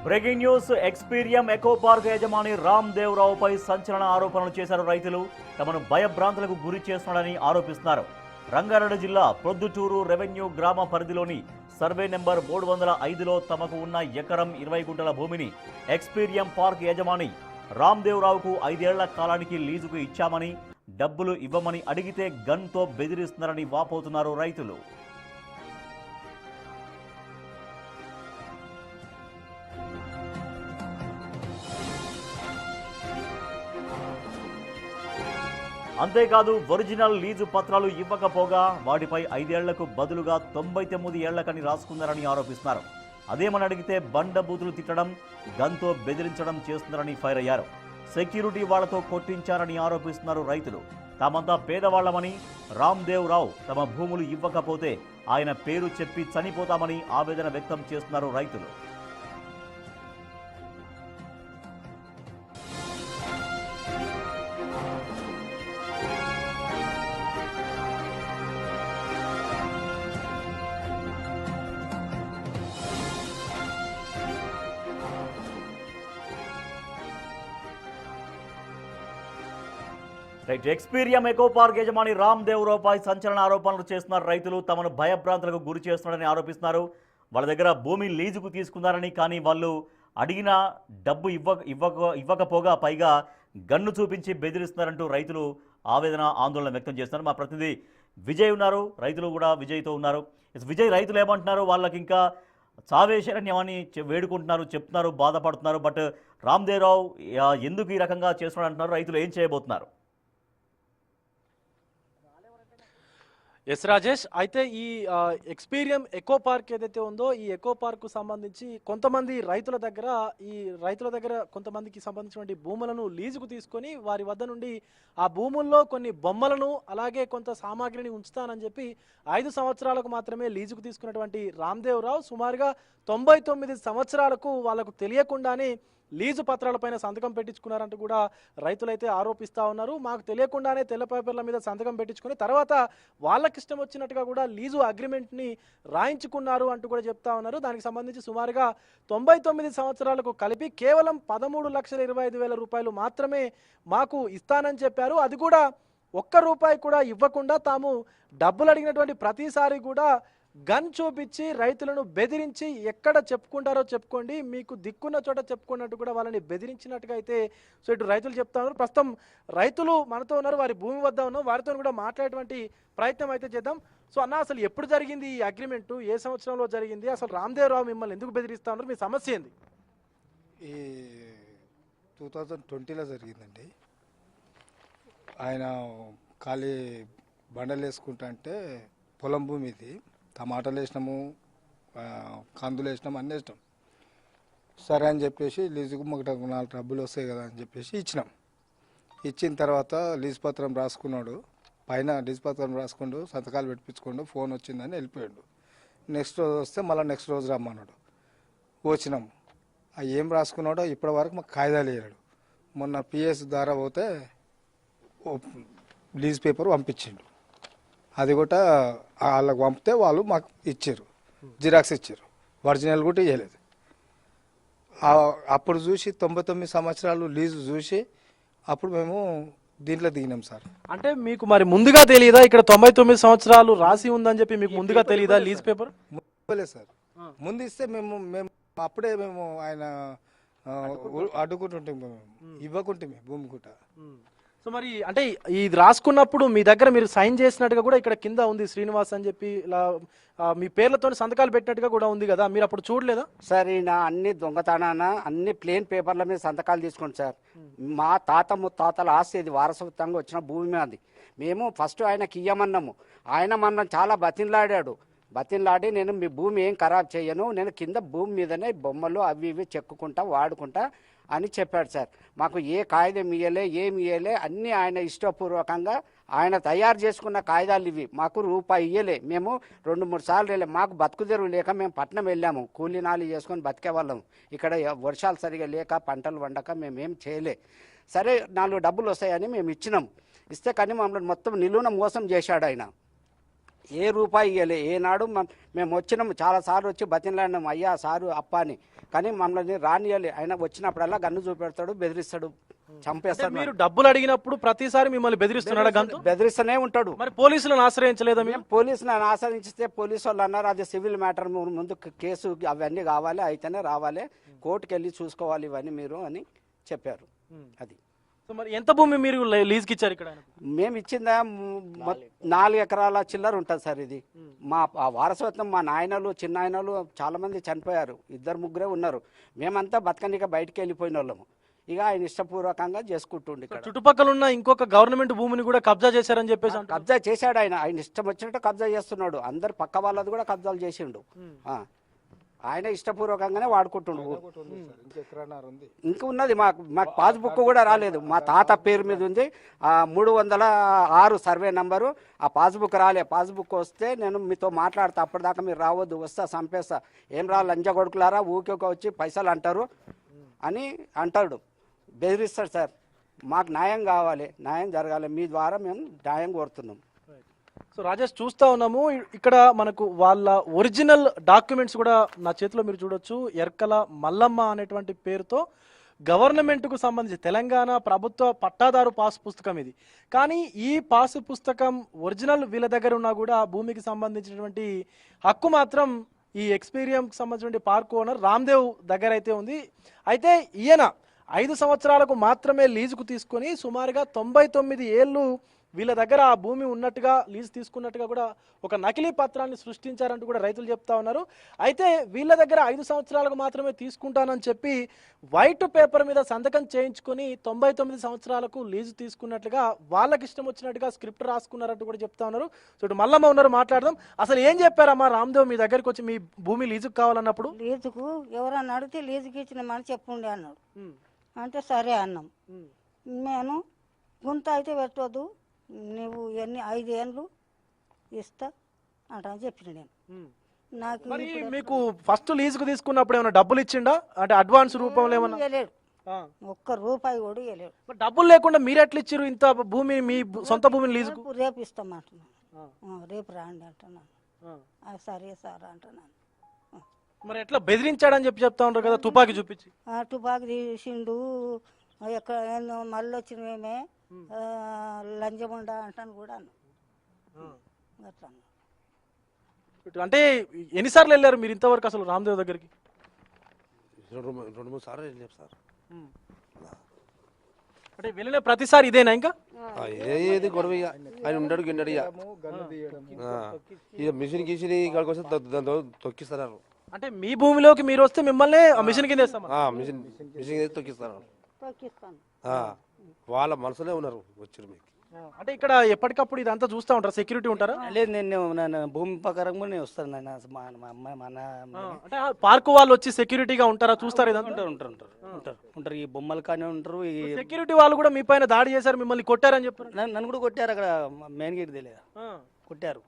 Breaking news. Experium echo park యజమాని రామ్ దేవ్ రావుపై సంచలన ఆరోపణలు చేశారు రైతులు. తమను భయభ్రాంతులకు గురి చేస్తున్నాడని ఆరోపిస్తున్నారు. రంగారెడ్డి జిల్లా ప్రొద్దుటూరు రెవెన్యూ గ్రామ పరిధిలోని సర్వే నెంబర్ 305లో తమకు ఉన్న ఎకరం 20 గుంటల భూమిని ఎక్స్పీరియం పార్క్ యజమాని రామ్ దేవ్ రావుకు 5 ఏళ్ల కాలానికి లీజుకు ఇచ్చామని, డబ్బులు ఇవ్వమని అడిగితే గన్తో బెదిరిస్తున్నారని వాపోతున్నారు రైతులు. అంతేకాదు, ఒరిజినల్ లీజు పత్రాలు ఇవ్వకపోగా వాటిపై 5 ఏళ్లకు బదులుగా 99 ఏళ్లకని రాసుకున్నారని ఆరోపిస్తున్నారు. అదేమని అడిగితే బండబూతులు తిట్టడం, గన్తో బెదిరించడం చేస్తున్నారని ఫైర్ అయ్యారు. సెక్యూరిటీ వాళ్లతో కొట్టించారని ఆరోపిస్తున్నారు రైతులు. తామంతా పేదవాళ్లమని, రామ్ దేవ్ రావు తమ భూములు ఇవ్వకపోతే ఆయన పేరు చెప్పి చనిపోతామని ఆవేదన వ్యక్తం చేస్తున్నారు రైతులు. ఎక్స్పీరియం ఎకో పార్క్ యజమాని రామ్ దేవ్ రావుపై సంచలన ఆరోపణలు చేస్తున్నారు రైతులు. తమను భయభ్రాంతులకు గురి చేస్తున్నారని ఆరోపిస్తున్నారు. వాళ్ళ దగ్గర భూమి లీజుకు తీసుకున్నారని, కానీ వాళ్ళు అడిగిన డబ్బు ఇవ్వకపోగా పైగా గన్ను చూపించి బెదిరిస్తున్నారంటూ రైతులు ఆందోళన వ్యక్తం చేస్తున్నారు. మా ప్రతినిధి విజయ్ ఉన్నారు, రైతులు కూడా విజయ్తో ఉన్నారు. విజయ్, రైతులు ఏమంటున్నారు? వాళ్ళకి ఇంకా చావేశరణ్యమని వేడుకుంటున్నారు, చెప్తున్నారు, బాధపడుతున్నారు. బట్ రామ్ దేవ్ రావు ఎందుకు ఈ రకంగా చేస్తున్నాడు అంటున్నారు. రైతులు ఏం చేయబోతున్నారు? ఎస్ రాజేష్, అయితే ఈ ఎక్స్పీరియం ఎకో పార్క్ ఏదైతే ఉందో ఈ ఎకో పార్క్ సంబంధించి కొంతమంది రైతుల దగ్గర కొంతమందికి సంబంధించినటువంటి భూములను లీజుకు తీసుకొని వారి వద్ద నుండి ఆ భూముల్లో కొన్ని బొమ్మలను అలాగే కొంత సామాగ్రిని ఉంచుతానని చెప్పి 5 సంవత్సరాలకు మాత్రమే లీజుకు తీసుకున్నటువంటి రామ్ దేవ్ రావు సుమారుగా 99 సంవత్సరాలకు వాళ్ళకు తెలియకుండానే లీజు పత్రాలపైన సంతకం పెట్టించుకున్నారంటూ కూడా రైతులైతే ఆరోపిస్తూ ఉన్నారు. మాకు తెలియకుండానే తెల్ల పేపర్ల మీద సంతకం పెట్టించుకుని తర్వాత వాళ్ళకి ఇష్టం వచ్చినట్టుగా కూడా లీజు అగ్రిమెంట్ని రాయించుకున్నారు అంటూ కూడా చెప్తా ఉన్నారు. దానికి సంబంధించి సుమారుగా 99 సంవత్సరాలకు కలిపి కేవలం 13,25,000 రూపాయలు మాత్రమే మాకు ఇస్తానని చెప్పారు. అది కూడా ₹1 కూడా ఇవ్వకుండా తాము డబ్బులు అడిగినటువంటి ప్రతిసారి కూడా గన్ చూపించి రైతులను బెదిరించి ఎక్కడ చెప్పుకుంటారో చెప్పుకోండి, మీకు దిక్కున్న చోట చెప్పుకున్నట్టు కూడా వాళ్ళని బెదిరించినట్టుగా అయితే సో ఇటు రైతులు చెప్తా ఉన్నారు. ప్రస్తుతం రైతులు మనతో ఉన్నారు, వారి భూమి వద్ద ఉన్నాం, వారితో కూడా మాట్లాడేటువంటి ప్రయత్నం అయితే చేద్దాం. సో అన్న, అసలు ఎప్పుడు జరిగింది ఈ అగ్రిమెంటు? ఏ సంవత్సరంలో జరిగింది? అసలు రామ్ దేవ్ రావు మిమ్మల్ని ఎందుకు బెదిరిస్తా ఉన్నారు? మీ సమస్య ఏంది? ఈ 2020లో జరిగిందండి. ఆయన ఖాళీ బండలు వేసుకుంటా అంటే పొలం భూమి ఇది, టమాటాలు వేసినాము, కందులు వేసినాము, అన్నీ వేసినాం. సరే అని చెప్పేసి లీజుకు మాకు 4 డబ్బులు వస్తాయి కదా అని చెప్పేసి ఇచ్చినాం. ఇచ్చిన తర్వాత లీజ్ పత్రం రాసుకున్నాడు, పైన లీజ్ పత్రం రాసుకుండు, సంతకాలు పెట్టించుకోండు, ఫోన్ వచ్చిందని వెళ్ళిపోయాడు. నెక్స్ట్ రోజు వస్తే మళ్ళీ నెక్స్ట్ రోజు రమ్మన్నాడు. వచ్చినాం. ఏం రాసుకున్నాడో ఇప్పటి వరకు మాకు కాయిదాలు వేయడు. మొన్న పిఎస్ ద్వారా పోతే లీజ్ పేపర్ పంపించిండు. అది కూడా వాళ్ళకి పంపితే వాళ్ళు మాకు ఇచ్చారు, జిరాక్స్ ఇచ్చారు, ఒరిజినల్ కూడా ఇవ్వలేదు. అప్పుడు చూసి 99 సంవత్సరాలు లీజు చూసి అప్పుడు మేము దీంట్లో దిగినాం సార్. అంటే మీకు మరి ముందుగా తెలియదా ఇక్కడ 99 సంవత్సరాలు రాసి ఉందని చెప్పి? మీకు ముందుగా తెలియదా లీజ్ పేపర్? లేదు సార్, ముందు ఇస్తే మేము అప్పుడే మేము ఆయన అడ్డుకుంటుంటే ఇవ్వకుంటే భూమి కూడా. సో మరి అంటే ఇది రాసుకున్నప్పుడు మీ దగ్గర మీరు సైన్ చేసినట్టుగా కూడా ఇక్కడ కింద ఉంది శ్రీనివాస్ అని చెప్పి, ఇలా మీ పేర్లతో సంతకాలు పెట్టినట్టుగా కూడా ఉంది కదా, మీరు అప్పుడు చూడలేదా? సార్ ఈయన అన్ని దొంగతనాన అన్ని ప్లేన్ పేపర్ల మీద సంతకాలు తీసుకోండి సార్. మా తాత ముత్తాతల ఆస్తి ఇది, వారసత్వంగా వచ్చిన భూమి అది. మేము ఫస్ట్ ఆయనకి ఇయ్యమన్నాము. ఆయన మన చాలా బతిన్లాడి నేను మీ భూమి ఏం ఖరాబ్ చేయను, నేను కింద భూమి మీదనే బొమ్మలు అవి ఇవి చెక్కుకుంటా వాడుకుంటా అని చెప్పాడు సార్. మాకు ఏ కాగితం ఇయ్యలే, ఏమి ఇయ్యలే, అన్నీ ఆయన ఇష్టపూర్వకంగా ఆయన తయారు చేసుకున్న కాగితాలు ఇవి. మాకు రూపాయి ఇయ్యలే. మేము 2-3 సార్లు వెళ్ళాం. మాకు బతుకు తెరువు లేక మేము పట్నం వెళ్ళాము, కూలీనాలు చేసుకొని బతికే వాళ్ళం. ఇక్కడ వర్షాలు సరిగా లేక పంటలు వండక మేమేం చేయలే. సరే 4 డబ్బులు వస్తాయని మేము ఇచ్చినాం. ఇస్తే కానీ మమ్మల్ని మొత్తం నిలువున మోసం చేశాడు ఆయన. ఏ రూపాయి ఇవ్వలే. ఏనాడు మేము వచ్చినాము చాలాసార్లు వచ్చి బతిలాడినాము, అయ్యా సారు అప్ప అని, కానీ మమ్మల్ని రానియాలి. ఆయన వచ్చినప్పుడల్లా గన్ను చూపెడతాడు, బెదిరిస్తాడు, చంపేస్తాడు. మీరు డబ్బులు అడిగినప్పుడు ప్రతిసారి మిమ్మల్ని బెదిరిస్తున్నాడా గంతు? బెదిరిస్తూనే ఉంటాడు. మరి పోలీసులను ఆశ్రయించలేదా మీరు? మేము పోలీసులను ఆశ్రయించితే పోలీసు వాళ్ళు అన్నారు అది సివిల్ మ్యాటర్, ముందు కేసు అవన్నీ కావాలి, అయితేనే రావాలి, కోర్టుకు వెళ్ళి చూసుకోవాలి ఇవన్నీ మీరు అని చెప్పారు. అది సో మరి ఎంత భూమి మీరు లీజ్కి ఇచ్చారు ఇక్కడ ఆయనకు? మేము ఇచ్చిందా 4 ఎకరాల చిల్లర ఉంటుంది సార్. ఇది మా వారసత్వం. మా నాయనలు చిన్నాయనలు చాలా మంది చనిపోయారు, 2-3 ఉన్నారు. మేమంతా బతకనిక బయటికి వెళ్ళిపోయిన వాళ్ళము. ఇక ఆయన ఇష్టపూర్వకంగా చేసుకుంటుండే. ఇక్కడ చుట్టుపక్కల ఉన్న ఇంకొక గవర్నమెంట్ భూమిని కూడా కబ్జా చేశారని చెప్పేసి అంటున్నారు. కబ్జా చేశాడు ఆయన ఇష్టం వచ్చినట్టు కబ్జా చేస్తున్నాడు. అందరు పక్క వాళ్ళది కూడా కబ్జాలు చేసిండు. ఆయన ఇష్టపూర్వకంగానే వాడుకుంటుండు. ఇంకా ఉన్నది మాకు పాస్బుక్ కూడా రాలేదు. మా తాత పేరు మీద ఉంది 306 సర్వే నంబరు. ఆ పాస్బుక్ రాలే. పాస్బుక్ వస్తే నేను మీతో మాట్లాడతా, అప్పటిదాకా మీరు రావద్దు, వస్తా చంపేస్తా. ఏం రా లంజ కొడుకులారా, ఊకే వచ్చి పైసలు అంటారు అని అంటాడు, బెదిరిస్తాడు సార్. మాకు న్యాయం కావాలి, న్యాయం జరగాలి. మీ ద్వారా మేము న్యాయం కోరుతున్నాం. సో రాజేష్, చూస్తా ఉన్నాము ఇక్కడ మనకు వాళ్ళ ఒరిజినల్ డాక్యుమెంట్స్ కూడా నా చేతిలో మీరు చూడొచ్చు. ఎర్కల మల్లమ్మ అనేటువంటి పేరుతో గవర్నమెంట్కు సంబంధించి తెలంగాణ ప్రభుత్వ పట్టాదారు పాస్ పుస్తకం ఇది. కానీ ఈ పాస్ పుస్తకం ఒరిజినల్ వీళ్ళ దగ్గర ఉన్నా కూడా భూమికి సంబంధించినటువంటి హక్కు మాత్రం ఈ ఎక్స్పీరియంకి సంబంధించిన పార్క్ ఓనర్ రామ్దేవ్ దగ్గర అయితే ఉంది. అయితే ఈయన 5 సంవత్సరాలకు మాత్రమే లీజుకు తీసుకొని సుమారుగా 99 ఏళ్ళు వీళ్ళ దగ్గర ఆ భూమి ఉన్నట్టుగా లీజు తీసుకున్నట్టుగా కూడా ఒక నకిలీ పత్రాన్ని సృష్టించారంటూ కూడా రైతులు చెప్తా ఉన్నారు. అయితే వీళ్ళ దగ్గర 5 సంవత్సరాలకు మాత్రమే తీసుకుంటానని చెప్పి వైట్ పేపర్ మీద సంతకం చేయించుకొని 99 సంవత్సరాలకు లీజు తీసుకున్నట్లుగా వాళ్ళకి ఇష్టం వచ్చినట్టుగా స్క్రిప్ట్ రాసుకున్నారంటూ కూడా చెప్తా ఉన్నారు. సో ఇటు మల్లమ్మ ఉన్నారు, మాట్లాడదాం. అసలు ఏం చెప్పారమ్మా రామ్దేవ్ మీ దగ్గరికి వచ్చి మీ భూమి లీజుకు కావాలన్నప్పుడు? లీజుకు ఎవరన్నా అడిగితే లీజుకి ఇచ్చినామని చెప్పుండే అన్నాడు. అంటే సరే అన్నాం. నేను గుంత అయితే పెట్టవద్దు, నువ్వు 5 ఏళ్ళు ఇస్తా అంటా అని చెప్పిన నేను. నాకు మరి మీకు ఫస్ట్ లీజుకు తీసుకున్నప్పుడు ఏమైనా డబ్బులు ఇచ్చిండా? అంటే అడ్వాన్స్ రూపంలో ఏమన్నా? ఇవ్వలేడు, ఒక్క రూపాయి కూడా ఇవ్వలేడు. డబ్బులు లేకుండా మీరు ఎట్లా ఇచ్చారు ఇంత భూమి, మీ సొంత భూమిని లీజుకు? రేపు ఇస్తామంటున్నాను, రేపు రాండి అంటున్నాను. సరే సార్ అంటున్నాను. మరి ఎట్లా బెదిరించాడని చెప్పి చెప్తా ఉంటారు కదా, తుపాకీ చూపించి? తుపాకి తీసిండు, ఎక్కడ మళ్ళీ వచ్చినవేమే లంజముండ అంటాను కూడా అట్లా. అంటే ఎన్నిసార్లు వెళ్ళారు మీరు ఇంతవరకు అసలు రామ్దేవ్ దగ్గరికి? 2-3 సార్లు వెళ్ళారు సార్. అంటే వెళ్ళిన ప్రతిసారి ఇదేనా? ఇంకా ఏది గొడవ ఇక ఆయన ఉండడు గిన్నడు ఇక మిషన్ గీసిని ఇక్కడికి వస్తే దాంతో తొక్కిస్తారు. అంటే మీ భూమిలోకి మీరు వస్తే మిమ్మల్ని మిషన్ కింద వేస్తాం? మిషన్ తొక్కిస్తారు. తొక్కిస్తాను. వాళ్ళ మనసులో ఉన్నారు వచ్చారు మీకు. అంటే ఇక్కడ ఎప్పటికప్పుడు ఇదంతా చూస్తూ ఉంటారు, సెక్యూరిటీ ఉంటారా? లేదు, నేను భూమి ప్రకారంగా నేను వస్తాను. మా అమ్మాయి మన అంటే పార్క్ వాళ్ళు వచ్చి సెక్యూరిటీగా ఉంటారా, చూస్తారు ఇదంతా? ఉంటారు ఈ బొమ్మలు కానీ ఉంటారు. ఈ సెక్యూరిటీ వాళ్ళు కూడా మీ పైన దాడి చేశారు, మిమ్మల్ని కొట్టారని చెప్పారు. నన్ను కూడా కొట్టారు అక్కడ మెయిన్ గేట్ తెలియదు, కొట్టారు.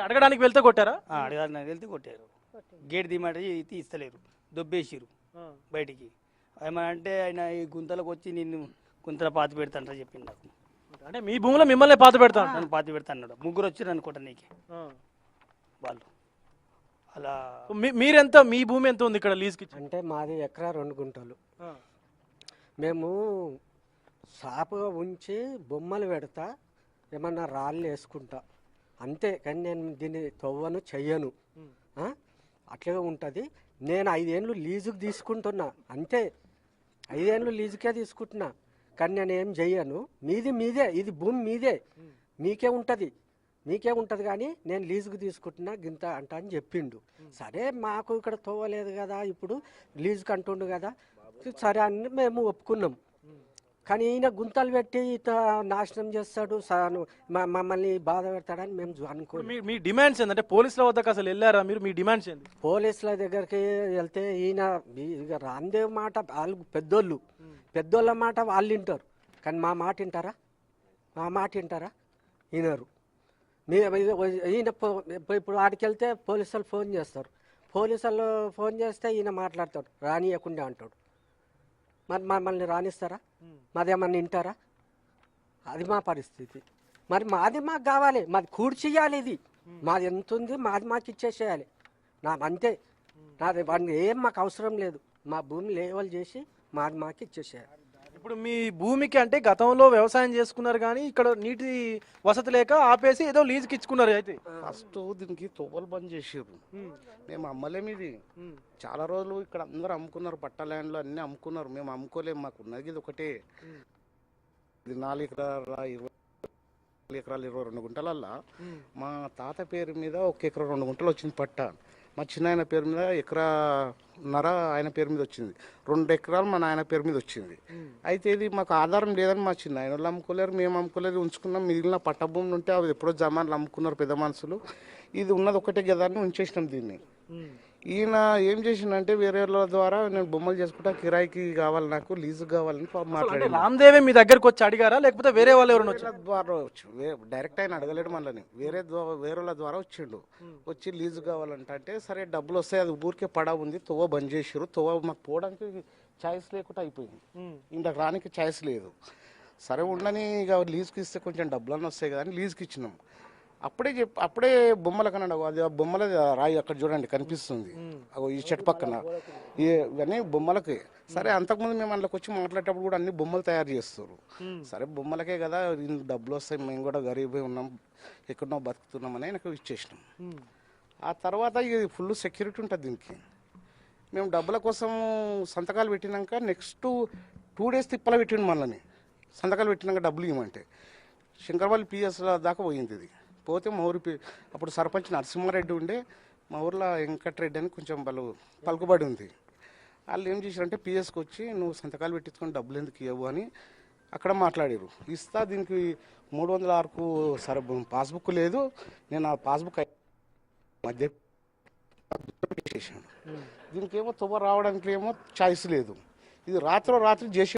అడగడానికి వెళ్తే కొట్టారా? అడగడానికి వెళ్తే కొట్టారు. గేట్ దిమాట తీస్తలేరు, దొబ్బేసిరు బయటికి. ఏమనంటే ఆయన ఈ గుంతలకు వచ్చి నిన్ను గుంతల పాతి పెడతాంట చెప్పింది నాకు. అంటే మీ భూమిలో మిమ్మల్ని పాత పెడతాను, నన్ను పాతి పెడతా అన్నాడు. 3 వచ్చారు అనుకుంటా నీకు వాళ్ళు. అలా మీరెంత, మీ భూమి ఎంత ఉంది ఇక్కడ లీజ్కి? అంటే మాది ఎకరా 2 గుంటలు. మేము సాపుగా ఉంచి బొమ్మలు పెడతా, ఏమన్నా రాళ్ళు వేసుకుంటా అంతే. కానీ నేను దీన్ని తవ్వను, చెయ్యను, అట్లాగే ఉంటుంది. నేను 5 ఏళ్ళు లీజుకు తీసుకుంటున్నా అంతే, 5 ఏళ్ళు లీజుకే తీసుకుంటున్నా. కానీ నేను ఏం చెయ్యను. మీదే, ఇది భూమి మీదే, మీకే ఉంటుంది కానీ నేను లీజుకు తీసుకుంటున్నా గింత అంట అని చెప్పిండు. సరే, మాకు ఇక్కడ తోవలేదు కదా, ఇప్పుడు లీజుకు అంటుండు కదా, సరే అని మేము ఒప్పుకున్నాం. కానీ ఈయన గుంతలు పెట్టి ఇత నాశనం చేస్తాడు, మమ్మల్ని బాధ పెడతాడని మేము అనుకో. మీ డిమాండ్స్ ఏంటంటే పోలీసుల వద్దకు అసలు వెళ్ళారా మీరు? మీ డిమాండ్స్ ఏంటి? పోలీసుల దగ్గరికి వెళ్తే ఈయన ఇక రామ్దేవ్ మాట, వాళ్ళు పెద్దోళ్ళ మాట వాళ్ళు వింటారు, కానీ మా మాట వింటారా? వినరు. ఈయన ఇప్పుడు ఆడికి వెళ్తే పోలీసులు ఫోన్ చేస్తారు, పోలీసులు ఫోన్ చేస్తే ఈయన మాట్లాడతాడు, రానియకుండా అంటాడు. మరి మమ్మల్ని రానిస్తారా? మాదేమన్నా వింటారా? అది మా పరిస్థితి. మరి మాది మాకు కావాలి, మాది కూర్చేయాలి, ఇది మాది ఎంత ఉంది మాది మాకు ఇచ్చేసేయాలి. అంతే, నాది వాడిని ఏం మాకు అవసరం లేదు. మా భూమి లేవల్ చేసి మాది మాకు ఇచ్చేసేయాలి. ఇప్పుడు మీ భూమికి అంటే గతంలో వ్యవసాయం చేసుకున్నారు కానీ ఇక్కడ నీటి వసతి లేక ఆపేసి ఏదో లీజుకి ఇచ్చుకున్నారు అయితే. ఫస్ట్ దీనికి తోపలు బంద్ చేసారు. మేము అమ్మలేము ఇది. చాలా రోజులు ఇక్కడ అందరూ అమ్ముకున్నారు, పట్ట ల్యాండ్లు అన్నీ అమ్ముకున్నారు. మేము అమ్ముకోలేము, మాకు ఉన్నది ఇది ఒకటే. ఇది 4 ఎకరాల 20 ఎకరాలు 22 గుంటలల్లా మా తాత పేరు మీద 1 ఎకరా 2 గుంటలు వచ్చింది పట్ట. మా చిన్న ఆయన పేరు మీద 1.5 ఎకరా ఆయన పేరు మీద వచ్చింది. 2 ఎకరాలు మా నాయన పేరు మీద వచ్చింది. అయితే ఇది మాకు ఆధారం లేదని మా చిన్న ఆయన వాళ్ళు అమ్ముకోలేరు, మేము అమ్ముకోలేదు, ఉంచుకున్నాం. మిగిలిన పట్ట భూములు ఉంటే అవి ఎప్పుడో జమాన్లు అమ్ముకున్నారు పెద్ద మనుషులు. ఇది ఉన్నది ఒకటే కదా అని ఉంచేసినాం దీన్ని. ఈయన ఏం చేసిండంటే వేరే వాళ్ళ ద్వారా నేను బొమ్మలు చేసుకుంటా, కిరాయికి కావాలి, నాకు లీజు కావాలని మాట్లాడాను. రామ్దేవే మీ దగ్గరకు వచ్చి అడిగారా లేకపోతే వేరే వాళ్ళు ఎవరైనా వచ్చారా? ద్వారా డైరెక్ట్ ఆయన అడగలేడు, మళ్ళీ వేరే వాళ్ళ ద్వారా వచ్చిండు. వచ్చి లీజు కావాలంటే సరే డబ్బులు వస్తాయి, అది ఊరికే పడా ఉంది, తోవ బంద్ చేసారు. తోవ మాకు పోవడానికి ఛాయిస్ లేకుండా అయిపోయింది, ఇంతకు రానికి ఛాయిస్ లేదు. సరే ఉండని ఇక లీజుకి ఇస్తే కొంచెం డబ్బులన్నీ వస్తాయి కదా అని లీజుకి ఇచ్చినాం. అప్పుడే బొమ్మల కన్నా అది ఆ బొమ్మల రాయి అక్కడ చూడండి కనిపిస్తుంది, ఈ చెట్టు పక్కన ఇవన్నీ బొమ్మలకి. సరే అంతకుముందు మేము అందులోకి వచ్చి మాట్లాడేటప్పుడు కూడా అన్ని బొమ్మలు తయారు చేస్తారు. సరే బొమ్మలకే కదా డబ్బులు వస్తాయి, మేము కూడా గరీబ్ ఉన్నాం, ఎక్కడో బతుకుతున్నామని ఆయనకు ఇచ్చేసినాం. ఆ తర్వాత ఇది ఫుల్ సెక్యూరిటీ ఉంటుంది దీనికి. మేము డబ్బుల కోసం సంతకాలు పెట్టినాక నెక్స్ట్ 2 days తిప్పల పెట్టిండు మనల్ని. సంతకాలు పెట్టినాక డబ్బులు ఇవ్వమంటే శంకర్పల్లి పిఎస్ల దాకా పోయింది. ఇది పోతే మా ఊరి అప్పుడు సర్పంచ్ నరసింహారెడ్డి ఉండే, మా ఊర్లో వెంకటరెడ్డి అని కొంచెం వాళ్ళు పలుకుబడి ఉంది. వాళ్ళు ఏం చేశారంటే పిఎస్కి వచ్చి నువ్వు సంతకాలు పెట్టించుకొని డబ్బులు ఎందుకు ఇవ్వవు అని అక్కడ మాట్లాడారు. ఇస్తా దీనికి 306కు సరే పాస్బుక్ లేదు, నేను ఆ పాస్బుక్ మధ్య చేసాను. దీనికి ఏమో తువ్వ రావడానికి ఏమో ఛాయిస్ లేదు. ఇది రాత్రి చేసి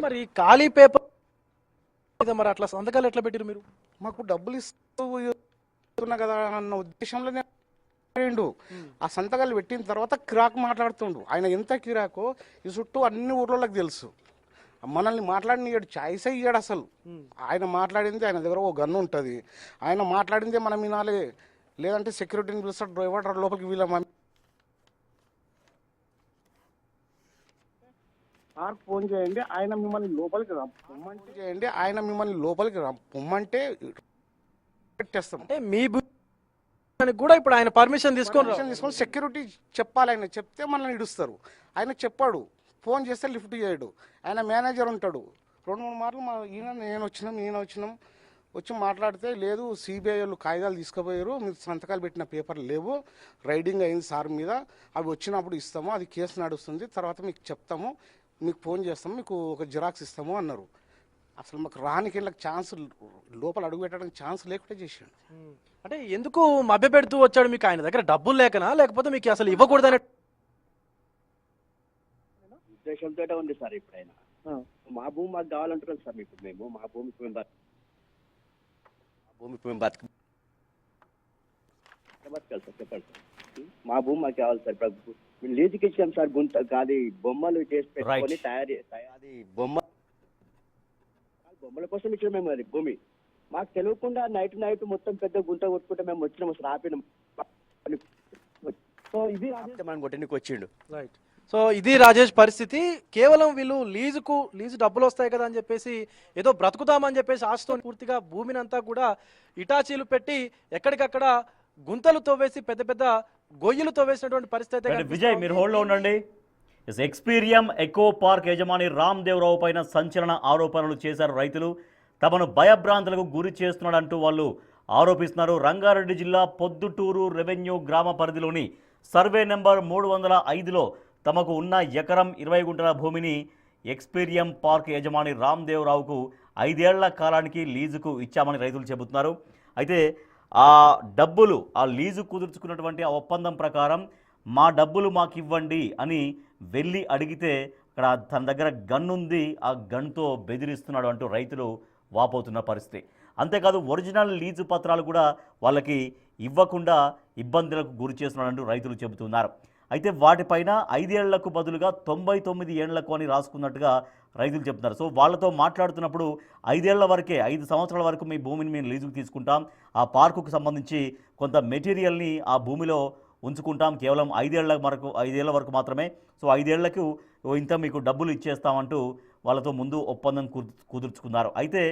మరి ఖాళీ పేపర్ మరి అట్లా సంతకాలు ఎట్లా పెట్టారు మీరు? మాకు డబ్బులు ఇస్తున్నా కదా అన్న ఉద్దేశంలోనే ఆ సంతకాలు పెట్టిన తర్వాత కిరాకు మాట్లాడుతుండు. ఆయన ఎంత కిరాకో ఈ చుట్టూ అన్ని ఊర్లలోకి తెలుసు. మనల్ని మాట్లాడిన ఛాయిస్ అయ్యాడు అసలు. ఆయన మాట్లాడింది, ఆయన దగ్గర ఓ గన్ను ఉంటుంది, ఆయన మాట్లాడిందే మనం వినాలి, లేదంటే సెక్యూరిటీని పిలుస్తాడు, డ్రైవర్ లోపలికి వీళ్ళ ఫోన్ చేయండి, ఆయన మిమ్మల్ని లోపలికి రమ్మంటే చేయండి, ఆయన మిమ్మల్ని లోపలికి రమ్మంటే పెట్టేస్తాం. అంటే మీ కూడా ఇప్పుడు ఆయన పర్మిషన్ తీసుకొని సెక్యూరిటీ చెప్పాలి, ఆయన చెప్తే మనల్ని ఇడుస్తారు. ఆయన చెప్పాడు, ఫోన్ చేస్తే లిఫ్ట్ చేయడు. ఆయన మేనేజర్ ఉంటాడు. 2-3 మార్లు నేను వచ్చినాం వచ్చి మాట్లాడితే లేదు సిబిఐ వాళ్ళు కాగితాలు తీసుకుపోయారు, మీరు సంతకాలు పెట్టిన పేపర్లు లేవు, రైడింగ్ అయింది సార్ మీద, అవి వచ్చినప్పుడు ఇస్తాము, అది కేసు నడుస్తుంది, తర్వాత మీకు చెప్తాము, మీకు ఫోన్ చేస్తాము, మీకు ఒక జిరాక్స్ ఇస్తాము అన్నారు. అసలు మాకు రానికి ఛాన్స్, లోపల అడుగు పెట్టడానికి ఛాన్స్ లేకుండా చేసాడు. అంటే ఎందుకు మభ్య పెడుతూ వచ్చాడు? మీకు ఆయన దగ్గర డబ్బులు లేకనా లేకపోతే మీకు అసలు ఇవ్వకూడదనే ఉద్దేశంతో ఉంది సార్. ఇప్పుడు ఆయన మా భూమి మాకు కావాలంటున్నారు సార్. ఇప్పుడు మేము మా భూమికి మేము బతకాలి సార్, చెప్పండి సార్. మా భూమి మాకు కావాలి సార్. ఇప్పుడు మేము లీజుకి ఇచ్చాం సార్, గుంత కాదు బొమ్మలు చేసి పెట్టుకొని అది బొమ్మల కోసం ఇచ్చాం మేము. అది భూమి మాకు తెలియకుండా నైట్ మొత్తం పెద్ద గుంత కొట్టుకుంటే మేము వచ్చినాము సార్, ఆపినాం. సో ఇది మనం కొట్టడానికి వచ్చిండు. రైట్. సో ఇది రాజేష్ పరిస్థితి. కేవలం వీళ్ళు లీజు డబ్బులు వస్తాయి కదా అని చెప్పేసి ఏదో బ్రతుకుతామని చెప్పేసి ఆశతో పూర్తిగా భూమిని అంతా కూడా ఇటాచీలు పెట్టి ఎక్కడికక్కడ గుంతలు తవ్వేసి పెద్ద పెద్ద గొయ్యలు తవ్వేసినటువంటి పరిస్థితి. విజయ్ మీరు హోల్డ్లో ఉండండి. ఎక్స్పీరియం ఎకో పార్క్ యజమాని రామ్దేవరావు పైన సంచలన ఆరోపణలు చేశారు రైతులు. తమను భయభ్రాంతులకు గురి చేస్తున్నాడంటూ వాళ్ళు ఆరోపిస్తున్నారు. రంగారెడ్డి జిల్లా పొద్దుటూరు రెవెన్యూ గ్రామ పరిధిలోని సర్వే నెంబర్ 305లో తమకు ఉన్న ఎకరం 20 గుంటల భూమిని ఎక్స్పీరియం పార్క్ యజమాని రామ్దేవరావుకు 5 ఏళ్ల కాలానికి లీజుకు ఇచ్చామని రైతులు చెబుతున్నారు. అయితే ఆ డబ్బులు, ఆ లీజు కుదుర్చుకున్నటువంటి ఆ ఒప్పందం ప్రకారం మా డబ్బులు మాకు ఇవ్వండి అని వెళ్ళి అడిగితే అక్కడ తన దగ్గర గన్నుంది, ఆ గన్తో బెదిరిస్తున్నాడు అంటూ రైతులు వాపోతున్న పరిస్థితి. అంతేకాదు ఒరిజినల్ లీజు పత్రాలు కూడా వాళ్ళకి ఇవ్వకుండా ఇబ్బందులకు గురి చేస్తున్నాడంటూ రైతులు చెబుతున్నారు. అయితే వాటిపైన 5 ఏళ్లకు బదులుగా 99 ఏళ్లకు అని రాసుకున్నట్టుగా రైతులు చెప్తున్నారు. సో వాళ్ళతో మాట్లాడుతున్నప్పుడు 5 ఏళ్ల వరకే, 5 సంవత్సరాల వరకు మీ భూమిని మేము లీజుకు తీసుకుంటాం, ఆ పార్కుకు సంబంధించి కొంత మెటీరియల్ని ఆ భూమిలో ఉంచుకుంటాం, కేవలం 5 ఏళ్ల వరకు మాత్రమే. సో 5 ఏళ్లకు ఇంత మీకు డబ్బులు ఇచ్చేస్తామంటూ వాళ్ళతో ముందు ఒప్పందం కుదుర్చుకున్నారు. అయితే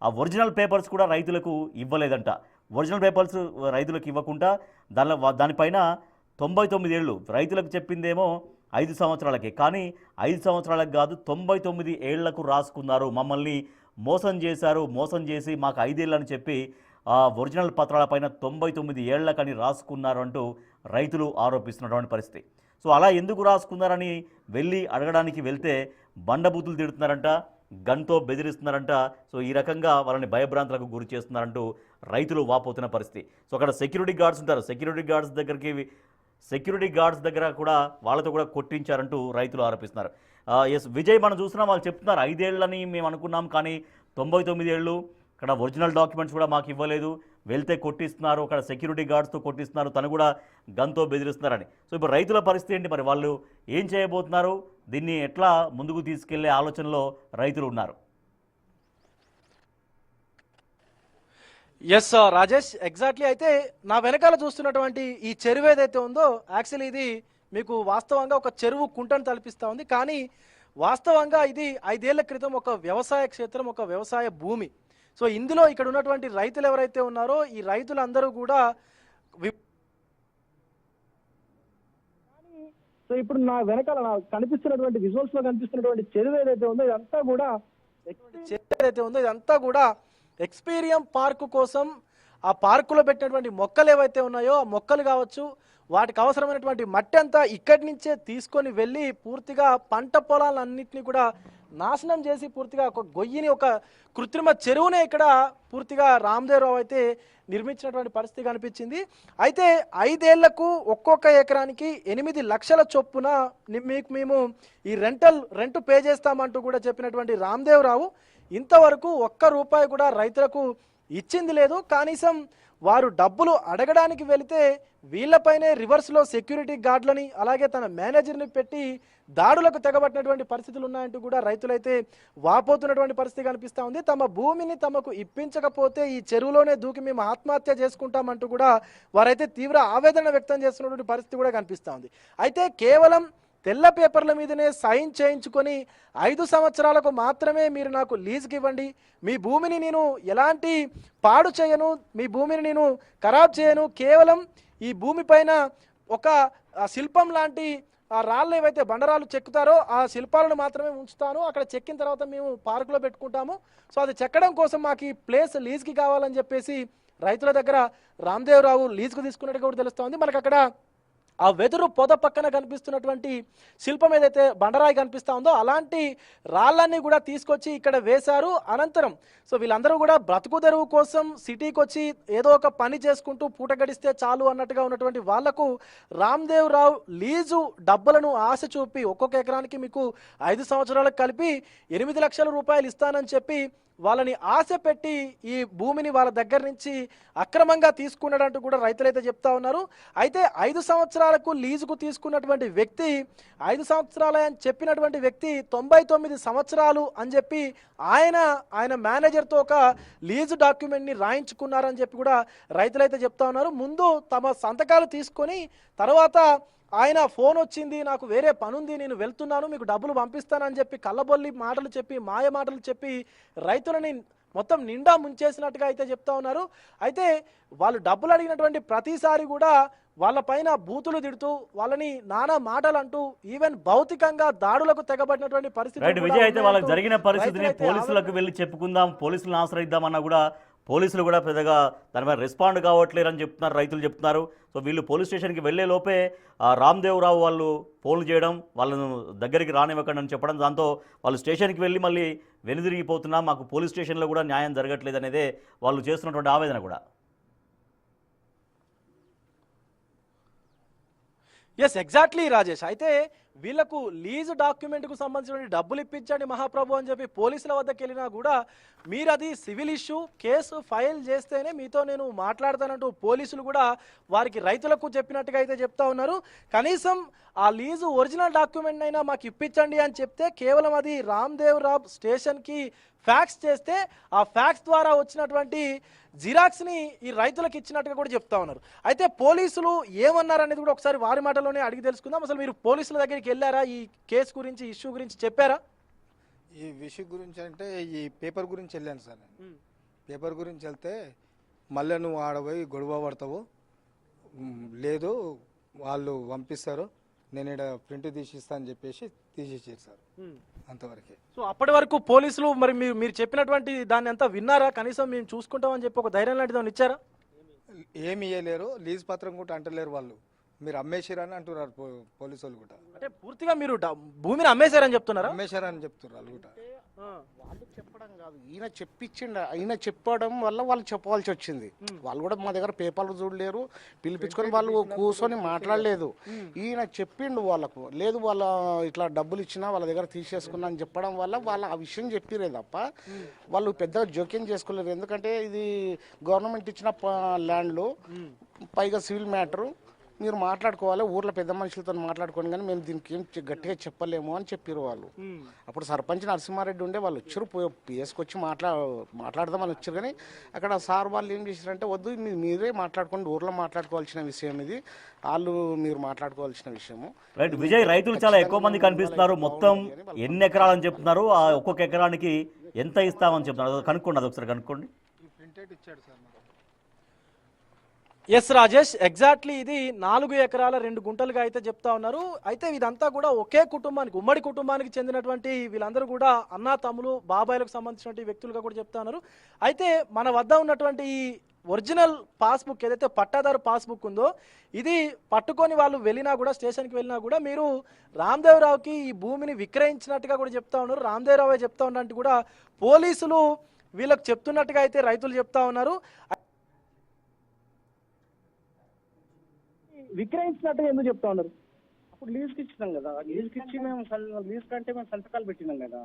ఆ ఒరిజినల్ పేపర్స్ కూడా రైతులకు ఇవ్వలేదంట. ఒరిజినల్ పేపర్స్ రైతులకు ఇవ్వకుండా దానిపైన 99 ఏళ్ళు రైతులకు చెప్పిందేమో 5 సంవత్సరాలకే, కానీ 5 సంవత్సరాలకు కాదు 99 ఏళ్లకు రాసుకున్నారు. మమ్మల్ని మోసం చేశారు, మోసం చేసి మాకు 5 ఏళ్ళని చెప్పి ఆ ఒరిజినల్ పత్రాలపైన 99 ఏళ్లకని రాసుకున్నారు అంటూ రైతులు ఆరోపిస్తున్నటువంటి పరిస్థితి. సో అలా ఎందుకు రాసుకున్నారని వెళ్ళి అడగడానికి వెళ్తే బండబూతులు తిడుతున్నారంట, గన్తో బెదిరిస్తున్నారంట. సో ఈ రకంగా వాళ్ళని భయభ్రాంతులకు గురి చేస్తున్నారంటూ రైతులు వాపోతున్న పరిస్థితి. సో అక్కడ సెక్యూరిటీ గార్డ్స్ ఉంటారు, సెక్యూరిటీ గార్డ్స్ దగ్గర కూడా వాళ్ళతో కూడా కొట్టించారంటూ రైతులు ఆరోపిస్తున్నారు. ఎస్ విజయ్, మనం చూస్తున్నాం, వాళ్ళు చెప్తున్నారు 5 ఏళ్ళని మేము అనుకున్నాం, కానీ 99 ఏళ్ళు, అక్కడ ఒరిజినల్ డాక్యుమెంట్స్ కూడా మాకు ఇవ్వలేదు, వెళ్తే కొట్టిస్తున్నారు, అక్కడ సెక్యూరిటీ గార్డ్స్తో కొట్టిస్తున్నారు, తను కూడా గన్తో బెదిరిస్తున్నారని. సో ఇప్పుడు రైతుల పరిస్థితి ఏంటి, మరి వాళ్ళు ఏం చేయబోతున్నారు, దీన్ని ఎట్లా ముందుకు తీసుకెళ్లే ఆలోచనలో రైతులు ఉన్నారు? Yes Rajesh, exactly. అయితే నా వెనకాల చూస్తున్నటువంటి ఈ చెరువు ఏదైతే ఉందో, యాక్చువల్లీ ఇది మీకు వాస్తవంగా ఒక చెరువు కుంటను తలపిస్తూ ఉంది, కానీ వాస్తవంగా ఇది 5 ఏళ్ల క్రితం ఒక వ్యవసాయ క్షేత్రం, ఒక వ్యవసాయ భూమి. సో ఇందులో ఇక్కడ ఉన్నటువంటి రైతులు ఎవరైతే ఉన్నారో ఈ రైతులందరూ కూడా సో ఇప్పుడు నా వెనకాల కనిపిస్తున్నటువంటి విజువల్స్ లో కనిపిస్తున్నటువంటి చెరువు ఏదైతే ఉందో ఇదంతా కూడా ఎక్స్పీరియం పార్కు కోసం ఆ పార్కులో పెట్టినటువంటి మొక్కలు ఏవైతే ఉన్నాయో ఆ మొక్కలు కావచ్చు, వాటికి అవసరమైనటువంటి మట్టి అంతా ఇక్కడి నుంచే తీసుకొని వెళ్ళి పూర్తిగా పంట పొలాలన్నింటినీ కూడా నాశనం చేసి పూర్తిగా ఒక గొయ్యిని, ఒక కృత్రిమ చెరువునే ఇక్కడ పూర్తిగా రామ్దేవరావు అయితే నిర్మించినటువంటి పరిస్థితి కనిపించింది. అయితే 5 ఏళ్లకు ఒక్కొక్క ఎకరానికి 8 లక్షల చొప్పున మీకు మేము ఈ రెంట్ పే చేస్తామంటూ కూడా చెప్పినటువంటి రామ్దేవరావు ఇంతవరకు ఒక్క రూపాయి కూడా రైతులకు ఇచ్చింది లేదు. కనీసం వారు డబ్బులు అడగడానికి వెళితే వీళ్ళపైనే రివర్స్లో సెక్యూరిటీ గార్డులని అలాగే తన మేనేజర్ని పెట్టి దాడులకు తెగబట్టినటువంటి పరిస్థితులు ఉన్నాయంటూ కూడా రైతులైతే వాపోతున్నటువంటి పరిస్థితి కనిపిస్తూ ఉంది. తమ భూమిని తమకు ఇప్పించకపోతే ఈ చెరువులోనే దూకి మేము ఆత్మహత్య చేసుకుంటామంటూ కూడా వారైతే తీవ్ర ఆవేదన వ్యక్తం చేస్తున్నటువంటి పరిస్థితి కూడా కనిపిస్తూ ఉంది. అయితే కేవలం తెల్ల పేపర్ల మీదనే సైన్ చేయించుకొని 5 సంవత్సరాలకు మాత్రమే మీరు నాకు లీజుకి ఇవ్వండి, మీ భూమిని నేను ఎలాంటి పాడు చేయను, మీ భూమిని నేను ఖరాబ్ చేయను, కేవలం ఈ భూమి పైన ఒక శిల్పం లాంటి ఆ రాళ్ళు ఏవైతే బండరాలు చెక్కుతారో ఆ శిల్పాలను మాత్రమే ఉంచుతాను, అక్కడ చెక్కిన తర్వాత మేము పార్కులో పెట్టుకుంటాము, సో అది చెక్కడం కోసం మాకు ఈ ప్లేస్ లీజుకి కావాలని చెప్పేసి రైతుల దగ్గర రామ్దేవరావు లీజుకు తీసుకున్నట్టుగా కూడా తెలుస్తోంది. మనకు అక్కడ ఆ వెదురు పొద పక్కన కనిపిస్తున్నటువంటి శిల్పం ఏదైతే బండరాయి కనిపిస్తూ ఉందో అలాంటి రాళ్ళన్నీ కూడా తీసుకొచ్చి ఇక్కడ వేశారు. అనంతరం సో వీళ్ళందరూ కూడా బ్రతుకు తెరువు కోసం సిటీకి వచ్చి ఏదో ఒక పని చేసుకుంటూ పూట గడిస్తే చాలు అన్నట్టుగా ఉన్నటువంటి వాళ్లకు రామ్దేవరావు లీజు డబ్బులను ఆశ చూపి ఒక్కొక్క ఎకరానికి మీకు 5 సంవత్సరాలకు కలిపి 8 లక్షల రూపాయలు ఇస్తానని చెప్పి వాళ్ళని ఆశ పెట్టి ఈ భూమిని వాళ్ళ దగ్గర నుంచి అక్రమంగా తీసుకున్నాడంటూ కూడా రైతులైతే చెప్తా ఉన్నారు. అయితే 5 సంవత్సరాలకు లీజుకు తీసుకున్నటువంటి వ్యక్తి 5 సంవత్సరాలు అని చెప్పినటువంటి వ్యక్తి 99 సంవత్సరాలు అని చెప్పి ఆయన మేనేజర్తో ఒక లీజు డాక్యుమెంట్ని రాయించుకున్నారని చెప్పి కూడా రైతులైతే చెప్తా ఉన్నారు. ముందు తమ సంతకాలు తీసుకొని తర్వాత ఆయన ఫోన్ వచ్చింది, నాకు వేరే పని ఉంది, నేను వెళ్తున్నాను, మీకు డబ్బులు పంపిస్తానని చెప్పి కళ్ళబొల్లి మాటలు చెప్పి మాయ మాటలు చెప్పి రైతులని మొత్తం నిండా ముంచేసినట్టుగా అయితే చెప్తా ఉన్నారు. అయితే వాళ్ళు డబ్బులు అడిగినటువంటి ప్రతిసారి కూడా వాళ్ళపైన బూతులు తిడుతూ వాళ్ళని నానా మాటలు అంటూ ఈవెన్ భౌతికంగా దాడులకు తెగబడినటువంటి పరిస్థితి. విజయ్, అయితే వాళ్ళకి జరిగిన పరిస్థితిని పోలీసులకు వెళ్ళి చెప్పుకుందాం, పోలీసులను ఆశ్రయిద్దామన్నా కూడా పోలీసులు కూడా పెద్దగా దాని మీద రెస్పాండ్ కావట్లేరని చెప్తున్నారు, రైతులు చెప్తున్నారు. సో వీళ్ళు పోలీస్ స్టేషన్కి వెళ్లే లోపే రామ్దేవరావు వాళ్ళు ఫోన్లు చేయడం, వాళ్ళను దగ్గరికి రానివ్వకండి అని చెప్పడం, దాంతో వాళ్ళు స్టేషన్కి వెళ్ళి మళ్ళీ వెనుదిరిగిపోతున్నా, మాకు పోలీస్ స్టేషన్లో కూడా న్యాయం జరగట్లేదు అనేదే వాళ్ళు చేస్తున్నటువంటి ఆవేదన కూడా. Yes, exactly Rajesh. అయితే వీళ్లకు లీజు డాక్యుమెంట్కు సంబంధించిన డబ్బులు ఇప్పించండి మహాప్రభు అని చెప్పి పోలీసుల వద్దకు వెళ్ళినా కూడా మీరు అది సివిల్ ఇష్యూ కేసు ఫైల్ చేస్తేనే మీతో నేను మాట్లాడతానంటూ పోలీసులు కూడా వారికి రైతులకు చెప్పినట్టుగా అయితే చెప్తా ఉన్నారు. కనీసం ఆ లీజు ఒరిజినల్ డాక్యుమెంట్ అయినా మాకు ఇప్పించండి అని చెప్తే కేవలం అది రామ్దేవరావు స్టేషన్కి ఫ్యాక్స్ చేస్తే ఆ ఫ్యాక్స్ ద్వారా వచ్చినటువంటి జిరాక్స్ని ఈ రైతులకు ఇచ్చినట్టుగా కూడా చెప్తా ఉన్నారు. అయితే పోలీసులు ఏమన్నారు అనేది కూడా ఒకసారి వారి మాటలోనే అడిగి తెలుసుకుందాం. అసలు మీరు పోలీసుల దగ్గరికి వెళ్ళారా? ఈ కేసు గురించి ఇష్యూ గురించి చెప్పారా? ఈ విషయం గురించి అంటే ఈ పేపర్ గురించి వెళ్ళాను సార్. పేపర్ గురించి వెళ్తే మళ్ళీ నువ్వు ఆడపోయి గొడవ పడతావు, లేదు వాళ్ళు పంపిస్తారు, నేను ఇక్కడ ప్రింట్ తీసిస్తా అని చెప్పేసి తీసేసారు సార్. అంతవరకే. సో అప్పటి వరకు పోలీసులు మరి మీరు చెప్పినటువంటి దాన్ని అంతా విన్నారా? కనీసం మేము చూసుకుంటామని చెప్పి ఒక ధైర్యం లాంటిది ఏమైనా ఇచ్చారా? ఏమి ఇవ్వలేరు, లీజ్ పత్రం కూడా అంటలేరు వాళ్ళు, మీరు అమ్మేసారని అంటున్నారు పోలీసు వాళ్ళు కూడా. అంటే పూర్తిగా మీరు భూమిని అమ్మేశారని చెప్తున్నారా? అమ్మేశారని చెప్తున్నారు వాళ్ళు కూడా. వాళ్ళు చెప్పడం కాదు, ఈయన చెప్పించిండు, ఈయన చెప్పడం వల్ల వాళ్ళు చెప్పవలసి వచ్చింది. వాళ్ళు కూడా మా దగ్గర పేపర్లు చూడలేరు, పిలిపించుకొని వాళ్ళు కూర్చొని మాట్లాడలేదు. ఈయన చెప్పిండు వాళ్ళకు, లేదు వాళ్ళ ఇట్లా డబ్బులు ఇచ్చినా వాళ్ళ దగ్గర తీసేసుకున్నా అని చెప్పడం వల్ల వాళ్ళు ఆ విషయం చెప్పిరే తప్ప వాళ్ళు పెద్దగా జోక్యం చేసుకోలేరు. ఎందుకంటే ఇది గవర్నమెంట్ ఇచ్చిన ల్యాండ్లు, పైగా సివిల్ మ్యాటరు, మీరు మాట్లాడుకోవాలి, ఊర్లో పెద్ద మనుషులతో మాట్లాడుకోండి, కానీ మేము దీనికి ఏం గట్టిగా చెప్పలేము అని చెప్పారు వాళ్ళు. అప్పుడు సర్పంచ్ నరసింహారెడ్డి ఉండే, వాళ్ళు వచ్చారు, పిఎస్కి వచ్చి మాట్లాడదామని వచ్చారు. కానీ అక్కడ సార్ వాళ్ళు ఏం చేశారంటే, వద్దు మీరే మాట్లాడుకోండి, ఊర్లో మాట్లాడుకోవాల్సిన విషయం ఇది, వాళ్ళు మీరు మాట్లాడుకోవాల్సిన విషయము. రైట్ విజయ్, రైతులు చాలా ఎక్కువ మంది కనిపిస్తున్నారు. మొత్తం ఎన్ని ఎకరాలని చెప్తున్నారు, ఆ ఒక్కొక్క ఎకరానికి ఎంత ఇస్తామని చెప్తున్నారు, కనుక్కోండి, అది ఒకసారి కనుక్కోండి. ఎస్ రాజేష్, ఎగ్జాక్ట్లీ ఇది 4 ఎకరాల 2 గుంటలుగా అయితే చెప్తా ఉన్నారు. అయితే ఇదంతా కూడా ఒకే కుటుంబానికి, ఉమ్మడి కుటుంబానికి చెందినటువంటి వీళ్ళందరూ కూడా అన్నా తమ్ములు బాబాయిలకు సంబంధించినటువంటి వ్యక్తులుగా కూడా చెప్తా ఉన్నారు. అయితే మన వద్ద ఉన్నటువంటి ఈ ఒరిజినల్ పాస్బుక్ ఏదైతే పట్టాదారు పాస్బుక్ ఉందో, ఇది పట్టుకొని వాళ్ళు వెళ్ళినా కూడా, స్టేషన్కి వెళ్ళినా కూడా మీరు రామ్దేవరావుకి ఈ భూమిని విక్రయించినట్టుగా కూడా చెప్తా ఉన్నారు. రామ్దేవరావే చెప్తా ఉన్నట్టు కూడా పోలీసులు వీళ్ళకి చెప్తున్నట్టుగా అయితే రైతులు చెప్తా ఉన్నారు. విక్రయించినట్టుగా ఎందుకు చెప్తా ఉన్నారు? అప్పుడు లీజ్కి ఇచ్చినాం కదా, లీజ్కి ఇచ్చి మేము లీజ్ కంటే మేము సంతకాలు పెట్టినాం కదా,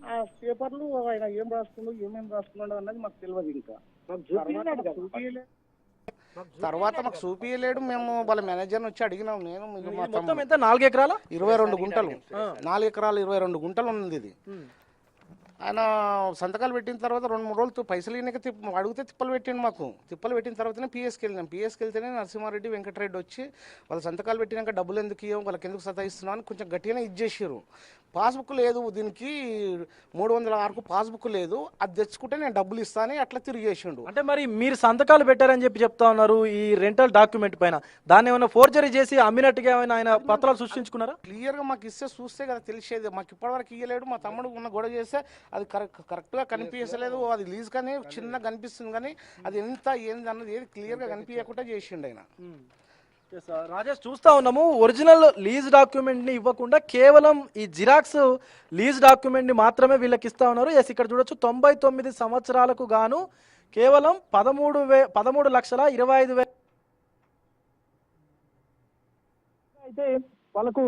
ఆ పేపర్లు ఆయన ఏం రాస్తుండో ఏమేమి రాస్తున్నాడో అన్నది మాకు తెలియదు. ఇంకా తర్వాత మాకు చూపించలేడు. మేము వాళ్ళ మేనేజర్ని వచ్చి అడిగినాం. నేను మొత్తం ఎంత 4 ఎకరాల 22 గుంటలు, 4 ఎకరాలు 22 గుంటలు ఉంది ఇది. ఆయన సంతకాలు పెట్టిన తర్వాత 2-3 రోజులు పైసలు ఈయనకి అడిగితే తిప్పలు పెట్టిండు. మాకు తిప్పలు పెట్టిన తర్వాతనే పిఎస్కి వెళ్ళినాం. పిఎస్కి వెళ్తేనే నరసింహారెడ్డి, వెంకటరెడ్డి వచ్చి వాళ్ళు సంతకాలు పెట్టినాక డబ్బులు ఎందుకు ఇవ్వం, వాళ్ళకి ఎందుకు సతాయిస్తున్నాం అని కొంచెం గట్టిగానే ఇచ్చేసారు. పాస్బుక్ లేదు దీనికి, 306కు పాస్బుక్ లేదు, అది తెచ్చుకుంటే నేను డబ్బులు ఇస్తానని అట్లా తిరిగేసిండు. అంటే మరి మీరు సంతకాలు పెట్టారని చెప్పి చెప్తా ఉన్నారు ఈ రెంటల్ డాక్యుమెంట్ పైన, దాన్ని ఏమైనా ఫోర్జరీ చేసి అమ్మినట్టుగా ఏమైనా ఆయన పత్రాలు సృష్టించుకున్నారా? క్లియర్గా మాకు ఇస్తే చూస్తే కదా తెలిసేది. మాకు ఇప్పటివరకు ఇవ్వలేడు. మా తమ్ముడు ఉన్న గొడవ చేస్తే అది కరెక్ట్గా కనిపించలేదు, అది లీజ్ కానీ చిన్న కనిపిస్తుంది, కానీ అది ఎంత ఏంది అన్నది ఏది క్లియర్గా కనిపించకుండా చేసిండు ఆయన. రాజేష్, చూస్తా ఉన్నాము ఒరిజినల్ లీజ్ డాక్యుమెంట్ ని ఇవ్వకుండా కేవలం ఈ జిరాక్స్ లీజ్ డాక్యుమెంట్ ని మాత్రమే వీళ్ళకి ఇస్తా ఉన్నారు. ఎస్, ఇక్కడ చూడొచ్చు 99 సంవత్సరాలకు గాను కేవలం 13,25,000 అయితే వాళ్ళకు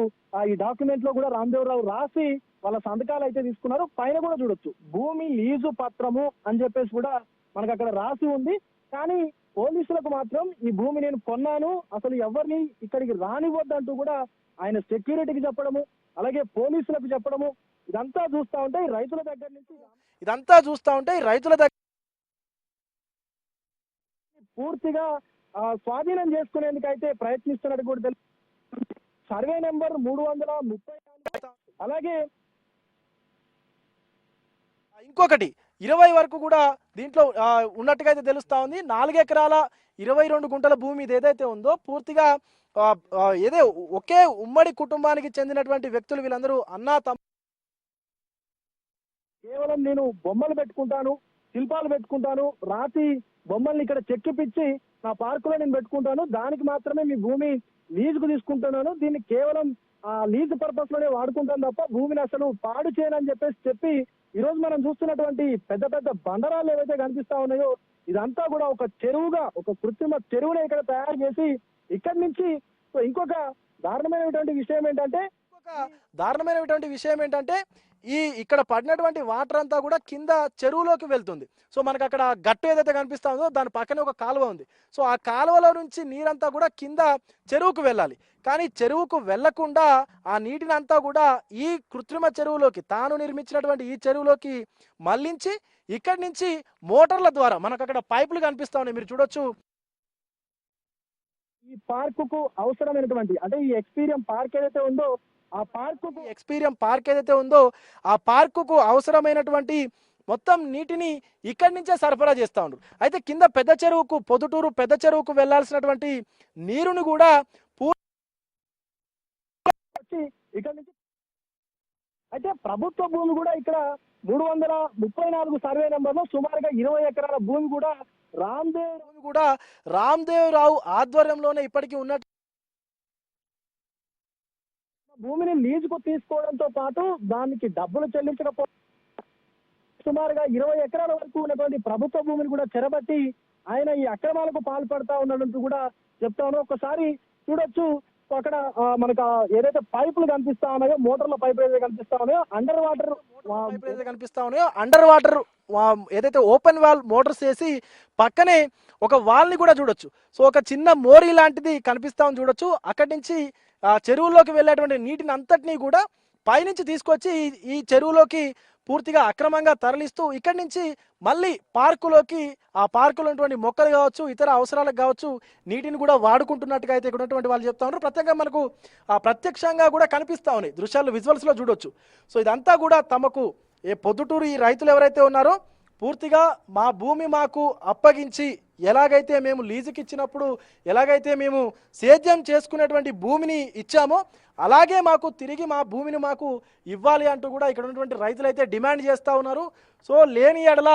ఈ డాక్యుమెంట్ లో కూడా రామ్దేవరావు రాసి వాళ్ళ సంతకాలు అయితే తీసుకున్నారు. పైన కూడా చూడొచ్చు భూమి లీజు పత్రము అని చెప్పేసి కూడా మనకు అక్కడ రాసి ఉంది. కానీ పోలీసులకు మాత్రం ఈ భూమి నేను కొన్నాను, అసలు ఎవరిని ఇక్కడికి రానివ్వద్దంటూ కూడా ఆయన సెక్యూరిటీకి చెప్పడము, అలాగే పోలీసులకు చెప్పడము, ఇదంతా చూస్తా ఉంటే రైతుల దగ్గర నుంచి పూర్తిగా స్వాధీనం చేసుకునేందుకు అయితే ప్రయత్నిస్తున్నట్టు కూడా తెలుసు. సర్వే నెంబర్ 334, అలాగే ఇంకొకటి 20 వరకు కూడా దీంట్లో ఉన్నట్టుగా అయితే తెలుస్తా ఉంది. 4 ఎకరాల 22 గుంటల భూమి ఇది ఏదైతే ఉందో పూర్తిగా ఏదే ఒకే ఉమ్మడి కుటుంబానికి చెందినటువంటి వ్యక్తులు వీళ్ళందరూ అన్నా తమ్ముడు. కేవలం నేను బొమ్మలు పెట్టుకుంటాను, శిల్పాలు పెట్టుకుంటాను, రాతి బొమ్మల్ని ఇక్కడ చెక్కిపిచ్చి నా పార్కులో నేను పెట్టుకుంటాను, దానికి మాత్రమే మీ భూమి లీజుకు తీసుకుంటున్నాను, దీన్ని కేవలం లీజ్ పర్పస్ లోనే వాడుకుంటాను తప్ప భూమిని అసలు పాడు చేయనని చెప్పి ఈ రోజు మనం చూస్తున్నటువంటి పెద్ద పెద్ద బండరాలు ఏవైతే కనిపిస్తా ఉన్నాయో ఇదంతా కూడా ఒక చెరువుగా, ఒక కృత్రిమ చెరువుని ఇక్కడ తయారు చేసి ఇక్కడి నుంచి ఇంకొక దారుణమైనటువంటి విషయం ఏంటంటే దారుణమైనటువంటి విషయం ఏంటంటే ఇక్కడ పడినటువంటి వాటర్ అంతా కూడా కింద చెరువులోకి వెళ్తుంది. సో మనకు అక్కడ గట్టు ఏదైతే కనిపిస్తుందో దాని పక్కనే ఒక కాలువ ఉంది. సో ఆ కాలువలో నుంచి నీరంతా కూడా కింద చెరువుకు వెళ్ళాలి. కానీ చెరువుకు వెళ్లకుండా ఆ నీటిని అంతా కూడా ఈ కృత్రిమ చెరువులోకి, తాను నిర్మించినటువంటి ఈ చెరువులోకి మళ్లించి ఇక్కడి నుంచి మోటార్ల ద్వారా మనకు అక్కడ పైపులు కనిపిస్తా ఉన్నాయి, మీరు చూడొచ్చు. ఈ పార్కుకు అవసరమైనటువంటి అంటే ఈ ఎక్స్పీరియం పార్క్ ఏదైతే ఉందో ఆ పార్కుకు అవసరమైనటువంటి మొత్తం నీటిని ఇక్కడి నుంచే సరఫరా చేస్తా ఉన్నారు. అయితే కింద పెద్ద చెరువుకు, పొద్దుటూరు పెద్ద చెరువుకు వెళ్లాల్సినటువంటి నీరుని కూడా ఇక్కడ నుంచి అయితే ప్రభుత్వ భూమి కూడా ఇక్కడ 334 సర్వే నెంబర్లో సుమారుగా 20 ఎకరాల భూమి కూడా రామ్దేవ్ రావు ఆధ్వర్యంలోనే ఇప్పటికీ ఉన్న భూమిని లీజుకు తీసుకోవడంతో పాటు దానికి డబ్బులు చెల్లించకపో సుమారుగా 20 ఎకరాల వరకు ఉన్నటువంటి ప్రభుత్వ భూమిని కూడా చెరబట్టి ఆయన ఈ అక్రమాలకు పాల్పడతా ఉన్నట్టు కూడా చెప్తాను. ఒకసారి చూడొచ్చు అక్కడ మనకు ఏదైతే పైపులు కనిపిస్తా ఉన్నాయో, మోటార్ల పైపులు ఏదైతే కనిపిస్తా ఉన్నాయో, అండర్ వాటర్ ఏదైతే ఓపెన్ వాల్ మోటార్స్ వేసి పక్కనే ఒక వాల్ ని కూడా చూడొచ్చు. సో ఒక చిన్న మోరీ లాంటిది కనిపిస్తా ఉంది చూడొచ్చు. అక్కడి నుంచి చెరువులోకి వెళ్ళేటువంటి నీటిని అంతటినీ కూడా పైనుంచి తీసుకొచ్చి ఈ చెరువులోకి పూర్తిగా అక్రమంగా తరలిస్తూ ఇక్కడి నుంచి మళ్ళీ పార్కులోకి, ఆ పార్కులో ఉన్నటువంటి మొక్కలు కావచ్చు, ఇతర అవసరాలకు కావచ్చు నీటిని కూడా వాడుకుంటున్నట్టుగా అయితే ఇక్కడ ఉన్నటువంటి వాళ్ళు చెప్తా ఉన్నారు. ప్రత్యేకంగా మనకు ప్రత్యక్షంగా కూడా కనిపిస్తా ఉన్నాయి దృశ్యాలు, విజువల్స్లో చూడొచ్చు. సో ఇదంతా కూడా తమకు పొద్దుటూరు ఈ రైతులు ఎవరైతే ఉన్నారో పూర్తిగా మా భూమి మాకు అప్పగించి, ఎలాగైతే మేము లీజుకి ఇచ్చినప్పుడు ఎలాగైతే మేము సేద్యం చేసుకునేటువంటి భూమిని ఇచ్చామో అలాగే మాకు తిరిగి మా భూమిని మాకు ఇవ్వాలి అంటూ కూడా ఇక్కడ ఉన్నటువంటి రైతులు అయితే డిమాండ్ చేస్తూ ఉన్నారు. సో లేని ఎడల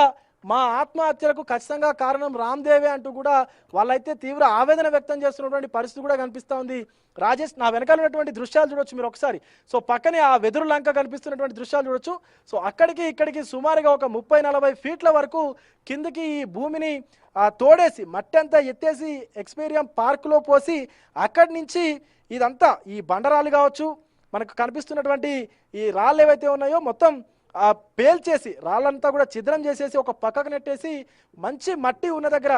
మా ఆత్మహత్యలకు ఖచ్చితంగా కారణం రామ్దేవే అంటూ కూడా వాళ్ళైతే తీవ్ర ఆవేదన వ్యక్తం చేస్తున్నటువంటి పరిస్థితి కూడా కనిపిస్తూ ఉంది. రాజేష్, నా వెనకాల ఉన్నటువంటి దృశ్యాలు చూడొచ్చు మీరు ఒకసారి. సో పక్కనే ఆ వెదురు లంక కనిపిస్తున్నటువంటి దృశ్యాలు చూడొచ్చు. సో అక్కడికి ఇక్కడికి సుమారుగా ఒక 30-40 ఫీట్ల వరకు కిందికి ఈ భూమిని తోడేసి మట్టి అంతా ఎత్తేసి ఎక్స్పీరియం పార్కులో పోసి అక్కడి నుంచి ఇదంతా ఈ బండరాలు కావచ్చు, మనకు కనిపిస్తున్నటువంటి ఈ రాళ్ళు ఏవైతే ఉన్నాయో మొత్తం పేల్చేసి రాళ్ళంతా కూడా ఛిద్రం చేసేసి ఒక పక్కకు నెట్టేసి మంచి మట్టి ఉన్న దగ్గర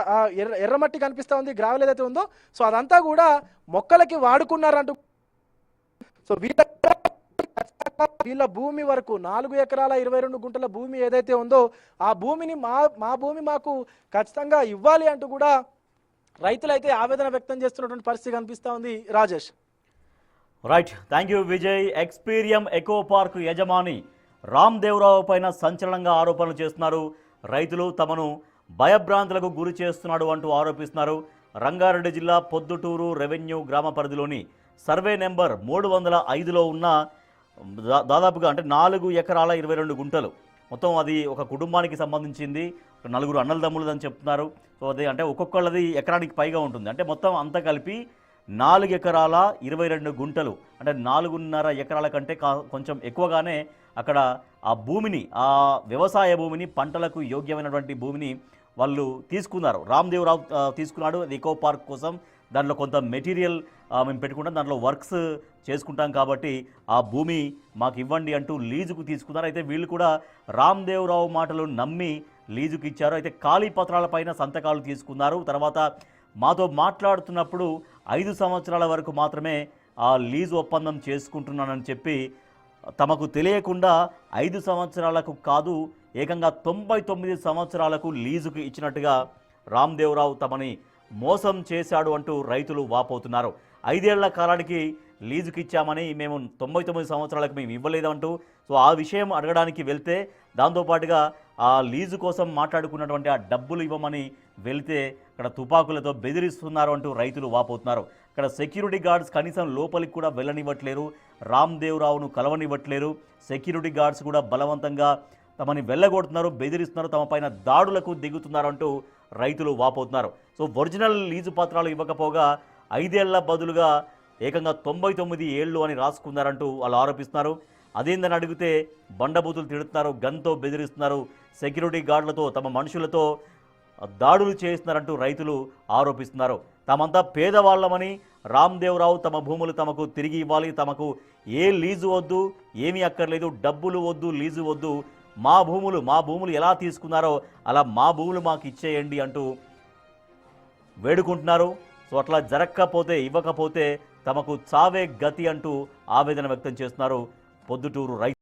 ఎర్రమట్టి కనిపిస్తూ ఉంది, గ్రావెల్ ఏదైతే ఉందో, సో అదంతా కూడా మొక్కలకి వాడుకున్నారంటూ. సో వీళ్ళ భూమి వరకు 4 ఎకరాల 22 గుంటల భూమి ఏదైతే ఉందో ఆ భూమిని మా భూమి మాకు ఖచ్చితంగా ఇవ్వాలి అంటూ కూడా రైతులైతే ఆవేదన వ్యక్తం చేస్తున్నటువంటి పరిస్థితి కనిపిస్తూ ఉంది. Rajesh. Right, thank you Vijay. Experium echo park యజమాని రామ్దేవరావు పైన సంచలనంగా ఆరోపణలు చేస్తున్నారు. రైతులు తమను భయభ్రాంతులకు గురి చేస్తున్నాడు అంటూ ఆరోపిస్తున్నారు. రంగారెడ్డి జిల్లా పొద్దుటూరు రెవెన్యూ గ్రామ పరిధిలోని సర్వే నెంబర్ 305లో ఉన్న దాదాపుగా అంటే 4 ఎకరాల 22 గుంటలు మొత్తం అది ఒక కుటుంబానికి సంబంధించింది. 4 అన్నలదమ్ములు అని చెప్తున్నారు. సో అదే అంటే ఒక్కొక్కళ్ళది ఎకరానికి పైగా ఉంటుంది. అంటే మొత్తం అంతా కలిపి 4 ఎకరాల 22 గుంటలు అంటే 4.5 ఎకరాల కంటే కొంచెం ఎక్కువగానే అక్కడ ఆ భూమిని, ఆ వ్యవసాయ భూమిని, పంటలకు యోగ్యమైనటువంటి భూమిని వాళ్ళు తీసుకున్నారు. రామ్దేవరావు తీసుకున్నాడు ఎకో పార్క్ కోసం. దాంట్లో కొంత మెటీరియల్ మేము పెట్టుకుంటాం, దాంట్లో వర్క్స్ చేసుకుంటాం కాబట్టి ఆ భూమి మాకు ఇవ్వండి అంటూ లీజుకు తీసుకున్నారు. అయితే వీళ్ళు కూడా రామ్దేవరావు మాటలు నమ్మి లీజుకు ఇచ్చారు. అయితే ఖాళీ పత్రాలపైన సంతకాలు తీసుకున్నారు. తర్వాత మాతో మాట్లాడుతున్నప్పుడు 5 సంవత్సరాల వరకు మాత్రమే ఆ లీజు ఒప్పందం చేసుకుంటున్నానని చెప్పి తమకు తెలియకుండా 5 సంవత్సరాలకు కాదు ఏకంగా 99 సంవత్సరాలకు లీజుకు ఇచ్చినట్టుగా రామ్దేవరావు తమని మోసం చేశాడు అంటూ రైతులు వాపోతున్నారు. 5 ఏళ్ల కాలానికి లీజుకి ఇచ్చామని మేము 99 సంవత్సరాలకు మేము ఇవ్వలేదంటూ సో ఆ విషయం అడగడానికి వెళ్తే దాంతోపాటుగా ఆ లీజు కోసం మాట్లాడుకున్నటువంటి ఆ డబ్బులు ఇవ్వమని వెళ్తే అక్కడ తుపాకులతో బెదిరిస్తున్నారు అంటూ రైతులు వాపోతున్నారు. అక్కడ సెక్యూరిటీ గార్డ్స్ కనీసం లోపలికి కూడా వెళ్ళనివ్వట్లేరు, రామ్దేవరావును కలవనివ్వట్లేరు. సెక్యూరిటీ గార్డ్స్ కూడా బలవంతంగా తమని వెళ్ళగొడుతున్నారు, బెదిరిస్తున్నారు, తమ పైన దాడులకు దిగుతున్నారంటూ రైతులు వాపోతున్నారు. సో ఒరిజినల్ లీజు పత్రాలు ఇవ్వకపోగా 5 ఏళ్ల బదులుగా ఏకంగా 99 ఏళ్ళు అని రాసుకున్నారంటూ వాళ్ళు ఆరోపిస్తున్నారు. అదేందని అడిగితే బండబూతులు తిడుతున్నారు, గన్తో బెదిరిస్తున్నారు, సెక్యూరిటీ గార్డులతో తమ మనుషులతో దాడులు చేస్తున్నారంటూ రైతులు ఆరోపిస్తున్నారు. తామంతా పేదవాళ్ళమని రామ్దేవరావు తమ భూములు తమకు తిరిగి ఇవ్వాలి, తమకు ఏ లీజు వద్దు, ఏమీ అక్కర్లేదు, డబ్బులు వద్దు, లీజు వద్దు, మా భూములు ఎలా తీసుకున్నారో అలా మా భూములు మాకు ఇచ్చేయండి అంటూ వేడుకుంటున్నారు. సో అట్లా జరగకపోతే, ఇవ్వకపోతే తమకు చావే గతి అంటూ ఆవేదన వ్యక్తం చేస్తున్నారు పొద్దుటూరు రైతు.